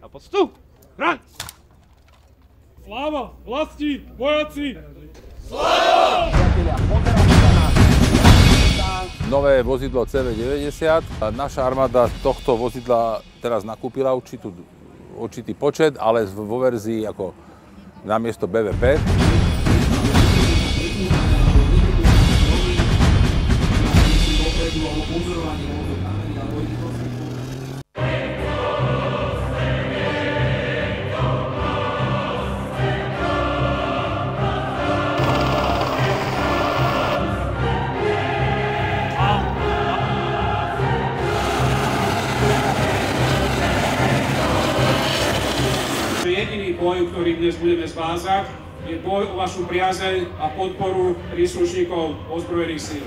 Na poctu! Hra! Sláva, vlasti, vojaci! Sláva! Nové vozidlo CV90. Naša armáda tohto vozidla teraz nakúpila určitý počet, ale vo verzii ako namiesto BVP. Jediný boj, ktorý dnes budeme zvázať, je boj o vašu priazeň a podporu príslušníkov ozbrojených síl.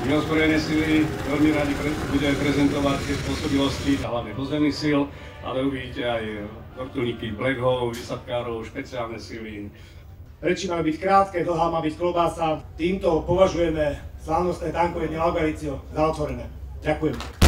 My ozbrojené síly veľmi radi budeme prezentovať tie spôsobilosti hlavne pozemných síl, ale uvidíte aj vrtuľníky Black Hawk, výsadkárov, špeciálne síly. Reči majú byť krátke, dlhá má byť klobása. Týmto považujeme slávnostné tankové dne Laugaricio za otvorené. Ďakujem.